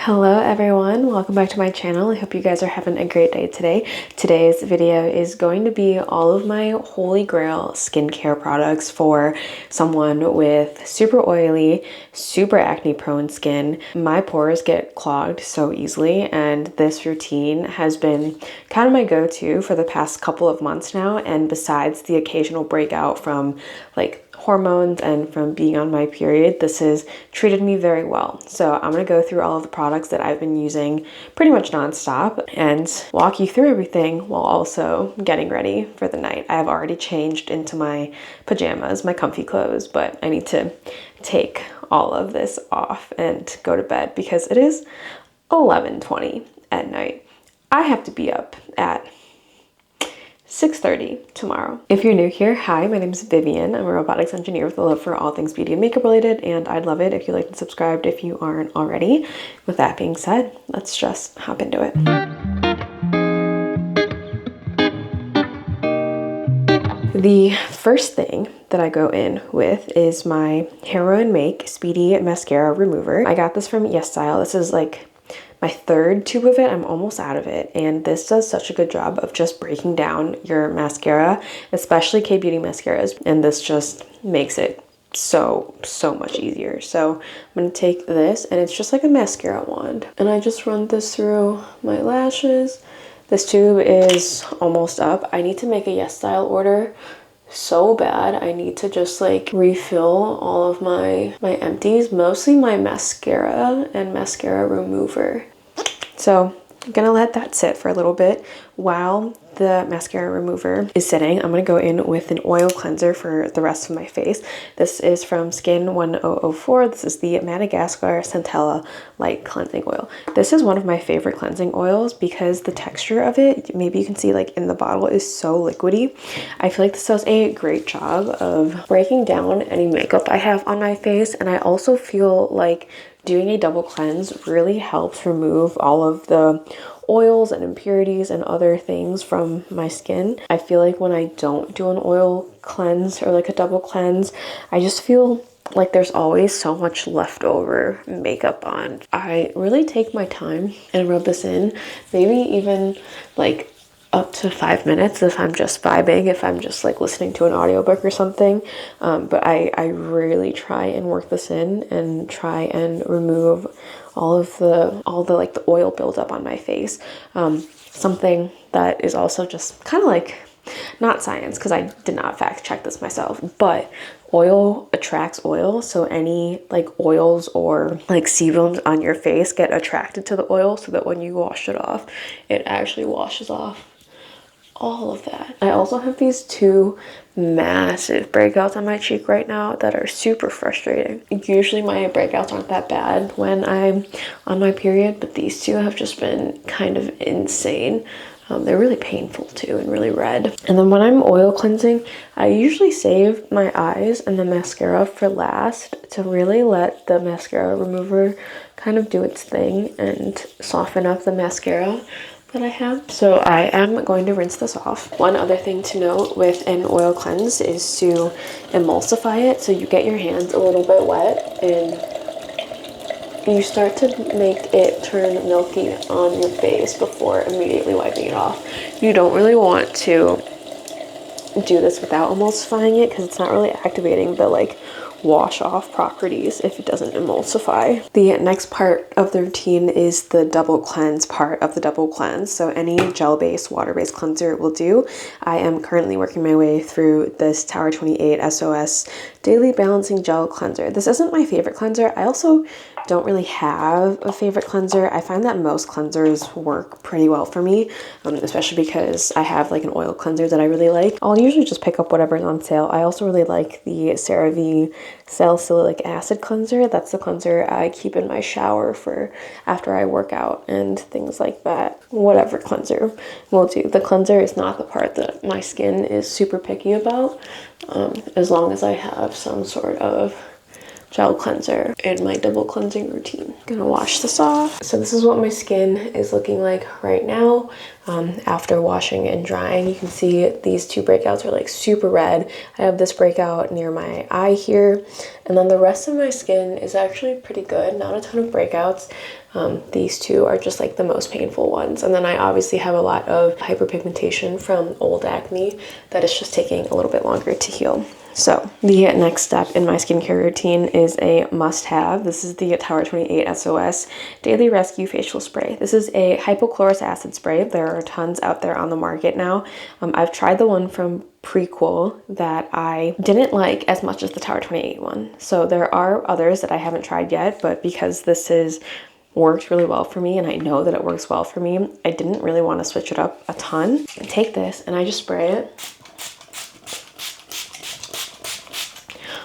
Hello everyone, welcome back to my channel. I hope you guys are having a great day today. Today's video is going to be all of my holy grail skincare products for someone with super oily, super acne prone skin. My pores get clogged so easily, and this routine has been kind of my go-to for the past couple of months now. And besides the occasional breakout from like hormones and from being on my period, this has treated me very well. So I'm going to go through all of the products that I've been using pretty much nonstop and walk you through everything while also getting ready for the night. I have already changed into my pajamas, my comfy clothes, but I need to take all of this off and go to bed because it is 11:20 at night. I have to be up at 6:30 tomorrow. If you're new here, hi, my name is Vivian. I'm a robotics engineer with a love for all things beauty and makeup related, and I'd love it if you liked and subscribed if you aren't already. With that being said, let's just hop into it. The first thing that I go in with is my Hero and Make Speedy Mascara Remover. I got this from Yes Style. This is like my third tube of it. I'm almost out of it, and this does such a good job of just breaking down your mascara, especially K-Beauty mascaras, and this just makes it so much easier. So I'm gonna take this, and it's just like a mascara wand, and I just run this through my lashes. This tube is almost up. I need to make a Yes Style order so bad. I need to just like refill all of my empties, mostly my mascara and mascara remover. So I'm gonna let that sit for a little bit while the mascara remover is sitting. I'm gonna go in with an oil cleanser for the rest of my face. This is from Skin 1004. This is the Madagascar Centella Light Cleansing Oil. This is one of my favorite cleansing oils because the texture of it, maybe you can see like in the bottle, is so liquidy. I feel like this does a great job of breaking down any makeup I have on my face, and I also feel like doing a double cleanse really helps remove all of the oils and impurities and other things from my skin. I feel like when I don't do an oil cleanse or like a double cleanse, I just feel like there's always so much leftover makeup on. I really take my time and rub this in, maybe even like up to 5 minutes if I'm just vibing, if I'm just like listening to an audiobook or something. But I really try and work this in and try and remove all the like the oil buildup on my face. Something that is also just kind of like not science, because I did not fact check this myself, but oil attracts oil. So any like oils or like sebums on your face get attracted to the oil, so that when you wash it off, it actually washes off all of that. I also have these two massive breakouts on my cheek right now that are super frustrating. Usually my breakouts aren't that bad when I'm on my period, but these two have just been kind of insane. They're really painful too and really red. And then when I'm oil cleansing, I usually save my eyes and the mascara for last to really let the mascara remover kind of do its thing and soften up the mascara that I have. So I am going to rinse this off. One other thing to note with an oil cleanse is to emulsify it. So you get your hands a little bit wet and you start to make it turn milky on your face before immediately wiping it off. You don't really want to do this without emulsifying it because it's not really activating the like wash off properties if it doesn't emulsify. The next part of the routine is the double cleanse part of the double cleanse. So any gel-based, water-based cleanser will do. I am currently working my way through this Tower 28 SOS Daily Balancing Gel Cleanser. This isn't my favorite cleanser. I also don't really have a favorite cleanser. I find that most cleansers work pretty well for me, especially because I have like an oil cleanser that I really like. I'll usually just pick up whatever's on sale. I also really like the CeraVe Salicylic Acid Cleanser. That's the cleanser I keep in my shower for after I work out and things like that. Whatever cleanser will do. The cleanser is not the part that my skin is super picky about, as long as I have some sort of gel cleanser in my double cleansing routine. I'm gonna wash this off. So this is what my skin is looking like right now after washing and drying. You can see these two breakouts are like super red. I have this breakout near my eye here, and then the rest of my skin is actually pretty good. Not a ton of breakouts. These two are just like the most painful ones. And then I obviously have a lot of hyperpigmentation from old acne that is just taking a little bit longer to heal. So the next step in my skincare routine is a must-have. This is the Tower 28 SOS Daily Rescue Facial Spray. This is a hypochlorous acid spray. There are tons out there on the market now. I've tried the one from Prequel that I didn't like as much as the Tower 28 one. So there are others that I haven't tried yet, but because this is worked really well for me and I know that it works well for me, I didn't really want to switch it up a ton. I take this and I just spray it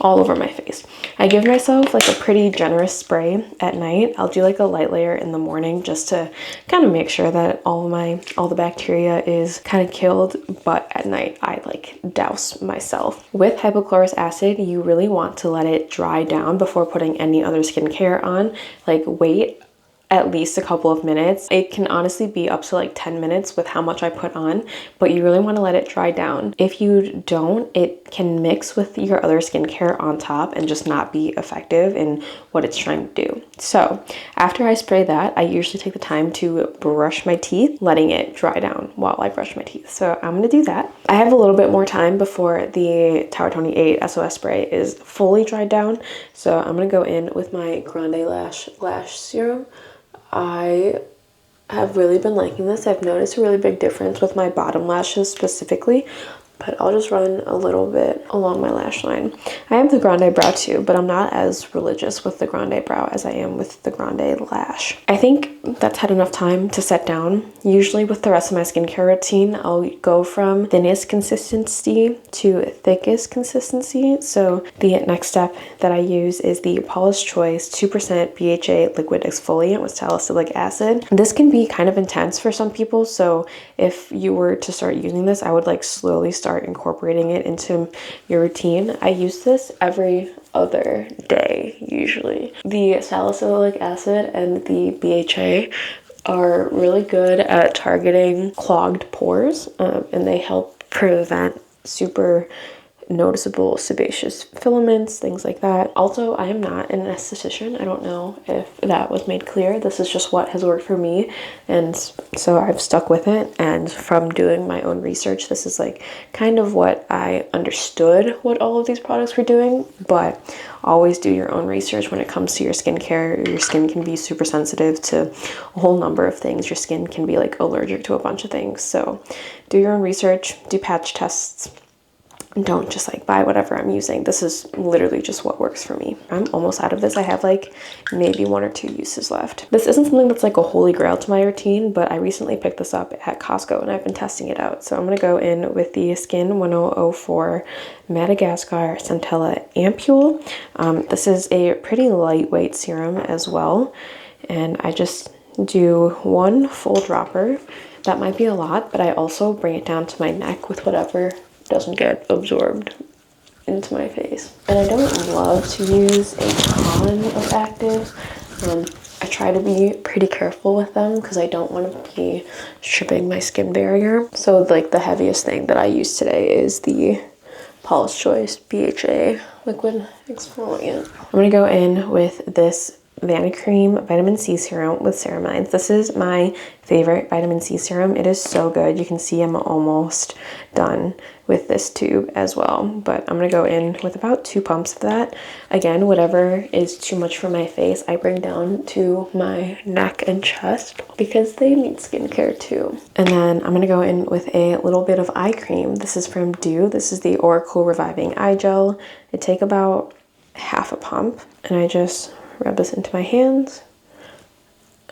all over my face. I give myself like a pretty generous spray at night. I'll do like a light layer in the morning just to kind of make sure that all the bacteria is kind of killed, but at night I like douse myself. With hypochlorous acid, you really want to let it dry down before putting any other skincare on. Like wait at least a couple of minutes. It can honestly be up to like 10 minutes with how much I put on, but you really want to let it dry down. If you don't, it can mix with your other skincare on top and just not be effective in what it's trying to do. So after I spray that, I usually take the time to brush my teeth, letting it dry down while I brush my teeth. So I'm gonna do that. I have a little bit more time before the Tower 28 SOS spray is fully dried down. So I'm gonna go in with my Grande Lash Serum. I have really been liking this. I've noticed a really big difference with my bottom lashes specifically, but I'll just run a little bit along my lash line. I have the Grande Brow too, but I'm not as religious with the Grande Brow as I am with the Grande Lash. I think that's had enough time to set down. Usually with the rest of my skincare routine, I'll go from thinnest consistency to thickest consistency. So the next step that I use is the Paula's Choice 2% BHA liquid exfoliant with salicylic acid. This can be kind of intense for some people, so if you were to start using this, I would like slowly start incorporating it into your routine. I use this every other day usually. The salicylic acid and the BHA are really good at targeting clogged pores, and they help prevent super noticeable sebaceous filaments, things like that. Also, I am not an esthetician. I don't know if that was made clear. This is just what has worked for me, and so I've stuck with it. And from doing my own research, this is like kind of what I understood what all of these products were doing. But always do your own research when it comes to your skincare. Your skin can be super sensitive to a whole number of things. Your skin can be like allergic to a bunch of things. So do your own research, do patch tests. Don't just like buy whatever I'm using. This is literally just what works for me. I'm almost out of this. I have like maybe 1 or 2 uses left. This isn't something that's like a holy grail to my routine, but I recently picked this up at Costco and I've been testing it out. So I'm gonna go in with the Skin 1004 Madagascar Centella Ampule. This is a pretty lightweight serum as well. And I just do 1 full dropper. That might be a lot, but I also bring it down to my neck with whatever doesn't get absorbed into my face. And I don't love to use a ton of actives. I try to be pretty careful with them because I don't want to be stripping my skin barrier. So like the heaviest thing that I use today is the Paula's Choice BHA liquid exfoliant. I'm gonna go in with this Vanicream Vitamin C Serum with ceramides. This is my favorite vitamin C serum. It is so good. You can see I'm almost done with this tube as well, but I'm gonna go in with about 2 pumps of that. Again, whatever is too much for my face, I bring down to my neck and chest because they need skincare too. And then I'm gonna go in with a little bit of eye cream. This is from Dew. This is the Oracle Reviving Eye Gel. I take about half a pump and I just rub this into my hands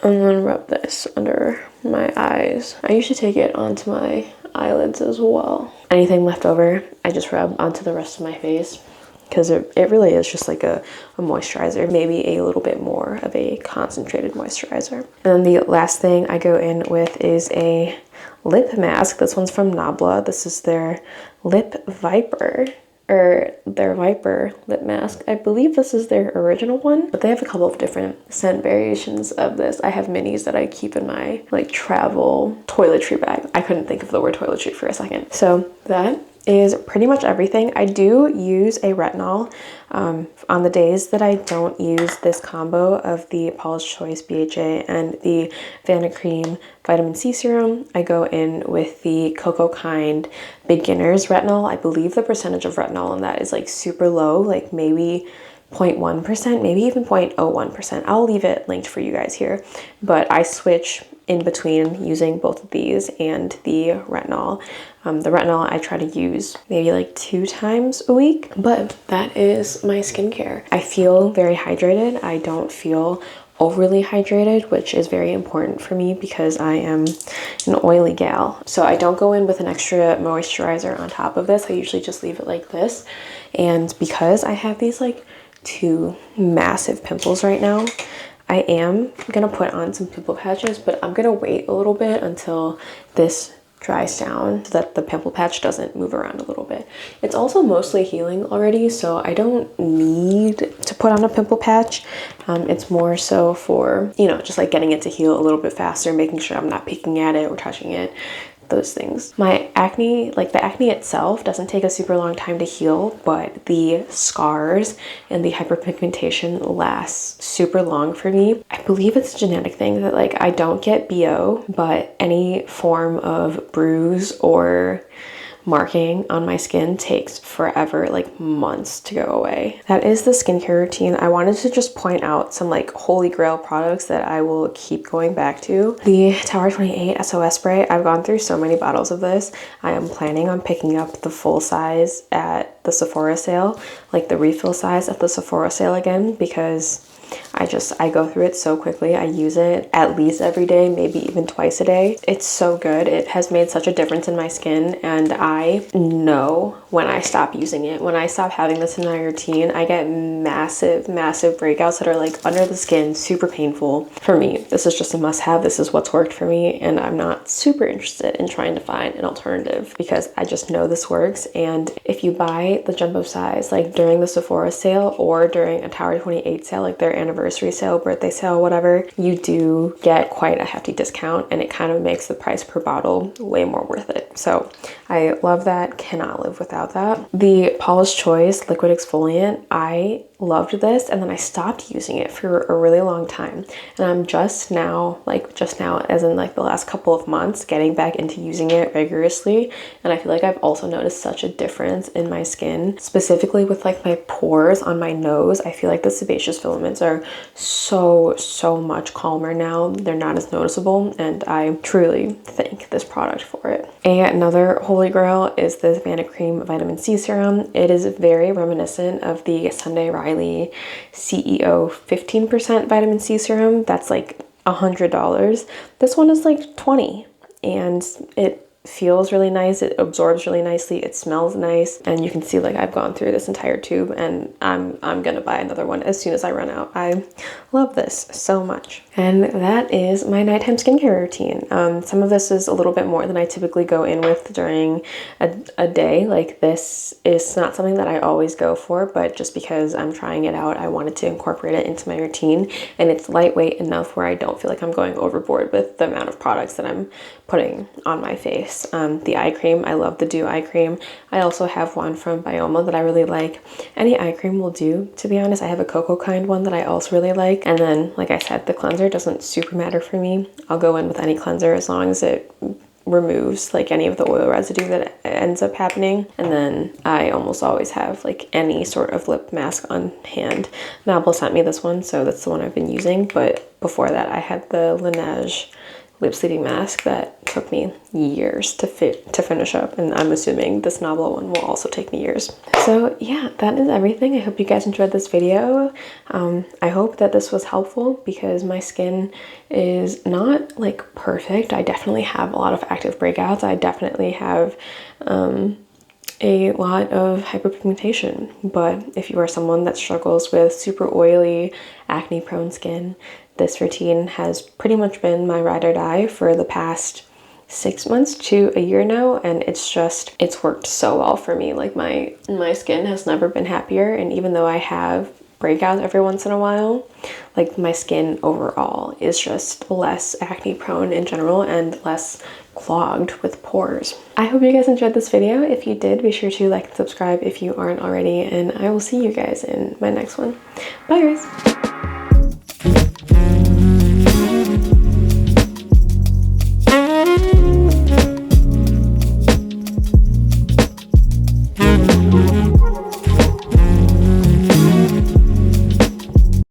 and then rub this under my eyes. I usually take it onto my eyelids as well. Anything left over, I just rub onto the rest of my face because it really is just like a moisturizer, maybe a little bit more of a concentrated moisturizer. And then the last thing I go in with is a lip mask. This one's from Nabla. This is their Lip Viper. Or their Viper lip mask. I believe this is their original one, but they have a couple of different scent variations of this. I have minis that I keep in my like travel toiletry bag. I couldn't think of the word toiletry for a second. So that is pretty much everything. I do use a retinol on the days that I don't use this combo of the Paula's Choice BHA and the Vanicream Vitamin C Serum. I go in with the Cocoa Kind Beginner's Retinol. I believe the percentage of retinol in that is like super low, like maybe 0.1%, maybe even 0.01%. I'll leave it linked for you guys here, but I switch in between using both of these and the retinol. The retinol I try to use maybe like 2 times a week, but that is my skincare. I feel very hydrated. I don't feel overly hydrated, which is very important for me because I am an oily gal. So I don't go in with an extra moisturizer on top of this. I usually just leave it like this. And because I have these like 2 massive pimples right now, I am gonna put on some pimple patches, but I'm gonna wait a little bit until this dries down so that the pimple patch doesn't move around a little bit. It's also mostly healing already, so I don't need to put on a pimple patch. It's more so for, you know, just like getting it to heal a little bit faster, making sure I'm not picking at it or touching it, those things. My acne, like the acne itself, doesn't take a super long time to heal, but the scars and the hyperpigmentation lasts super long for me. I believe it's a genetic thing that like I don't get BO, but any form of bruise or marking on my skin takes forever, like months to go away. That is the skincare routine. I wanted to just point out some like holy grail products that I will keep going back to. The Tower 28 SOS spray, I've gone through so many bottles of this. I am planning on picking up the full size at the Sephora sale, like the refill size at the Sephora sale again, because I go through it so quickly. I use it at least every day, maybe even twice a day. It's so good. It has made such a difference in my skin, and I know when I stop using it, when I stop having this in my routine, I get massive, massive breakouts that are like under the skin, super painful. For me, this is just a must-have. This is what's worked for me, and I'm not super interested in trying to find an alternative because I just know this works. And if you buy the jumbo size, like during the Sephora sale or during a Tower 28 sale, like their anniversary sale, birthday sale, whatever, you do get quite a hefty discount, and it kind of makes the price per bottle way more worth it. So I love that, cannot live without that. The Paula's Choice liquid exfoliant, I loved this, and then I stopped using it for a really long time, and I'm just now as in like the last couple of months, getting back into using it rigorously. And I feel like I've also noticed such a difference in my skin, specifically with like my pores on my nose. I feel like the sebaceous filaments are so much calmer now. They're not as noticeable, and I truly thank this product for it. Another holy grail is this Vanicream Vitamin C Serum. It is very reminiscent of the Sunday Riley CEO 15% Vitamin C Serum. That's like $100. This one is like $20, and it feels really nice. It absorbs really nicely. It smells nice, and you can see like I've gone through this entire tube, and I'm gonna buy another one as soon as I run out. I love this so much. And that is my nighttime skincare routine. Some of this is a little bit more than I typically go in with during a day. Like this is not something that I always go for, but just because I'm trying it out, I wanted to incorporate it into my routine, and it's lightweight enough where I don't feel like I'm going overboard with the amount of products that I'm putting on my face. The eye cream, I love the Dew eye cream. I also have one from Bioma that I really like. Any eye cream will do, to be honest. I have a Cocoa Kind one that I also really like. And then, like I said, the cleanser doesn't super matter for me. I'll go in with any cleanser as long as it removes like any of the oil residue that ends up happening. And then I almost always have like any sort of lip mask on hand. Mabel sent me this one, so that's the one I've been using. But before that, I had the Laneige lip sleeping mask that took me years to finish up, and I'm assuming this Nabla one will also take me years. So yeah, that is everything. I hope you guys enjoyed this video. I hope that this was helpful because my skin is not like perfect. I definitely have a lot of active breakouts. I definitely have a lot of hyperpigmentation, but if you are someone that struggles with super oily, acne prone skin, this routine has pretty much been my ride or die for the past 6 months to a year now, and it's worked so well for me. Like my skin has never been happier, and even though I have breakouts every once in a while, like my skin overall is just less acne prone in general and less clogged with pores. I hope you guys enjoyed this video. If you did, be sure to like and subscribe if you aren't already, and I will see you guys in my next one. Bye guys!